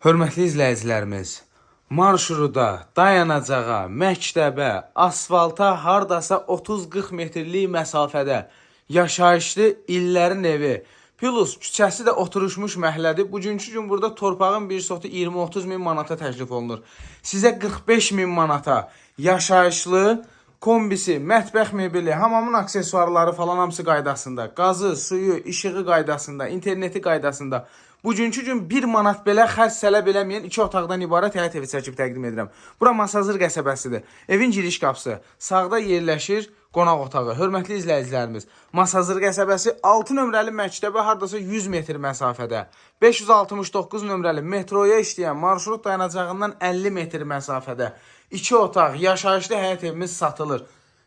Hörmətli izləyicilərimiz, marşruda, dayanacağa, məktəbə, asfalta hardasa 30-40 metrlik məsafədə yaşayışlı illərin evi, plus küçəsi də oturuşmuş məhəllədir. Bugünkü gün burada torpağın bir sotu 20-30 min manata təklif olunur. Sizə 45 min manata yaşayışlı, kombisi, mətbəx mebeli, hamamın aksesuarları falan hamısı qaydasında, qazı, suyu, işığı qaydasında, interneti qaydasında. Bugünkü gün 1 manat belə xərc sələb eləməyən 2 otaqdan ibarət həyət evi çəkib təqdim edirəm. Bura Masazır qəsəbəsidir. Evin giriş qapısı. Sağda yerləşir qonaq otağı. Hörmətli izləyicilərimiz, Masazır qəsəbəsi 6 nömrəli məktəbə hardasa 100 metr məsafədə. 569 nömrəli metroya işləyən marşrut dayanacağından 50 metr məsafədə. 2 otaq, yaşayışlı həyət evimiz satılır.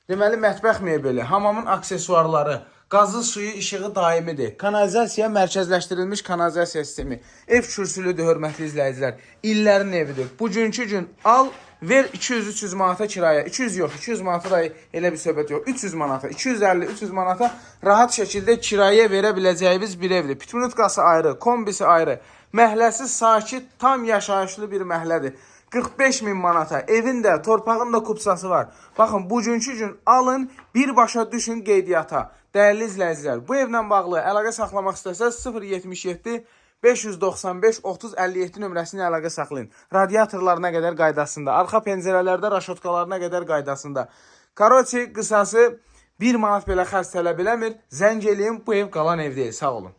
Deməli, mətbəx mebeli, hamamın aksesuarları, qazı, suyu, işığı daimidir. Kanalizasiya mərkəzləşdirilmiş kanalizasiya sistemi. Ev kürsülüdür, hörmətli izləyicilər. İllərin evidir. Bugünkü gün al, ver 200-300 manata kiraya. 200 yox, 200 manata da elə bir söhbət yox. 300 manata, 250-300 manata rahat şəkildə kiraya verə biləcəyimiz bir evdir. Pitmunutkası ayrı, kombisi ayrı. Məhəlləsi sakit, tam yaşayışlı bir məhəllədir. 45 min manata, evin də, torpağın da kupsası var. Baxın, bugünkü gün alın, birbaşa düşün qeydiyyata. Dəyərli izləyicilər, bu evlə bağlı əlaqə saxlamaq istəsəz 077 595 30 57 nömrəsini əlaqə saxlayın. Radiatorlarına qədər qaydasında, arxa pəncərələrdə raşotkalarına qədər qaydasında. Karoçi qısası 1 manat belə xərc tələb eləmir. Zəng eləyin, bu ev qalan ev deyil. Sağ olun.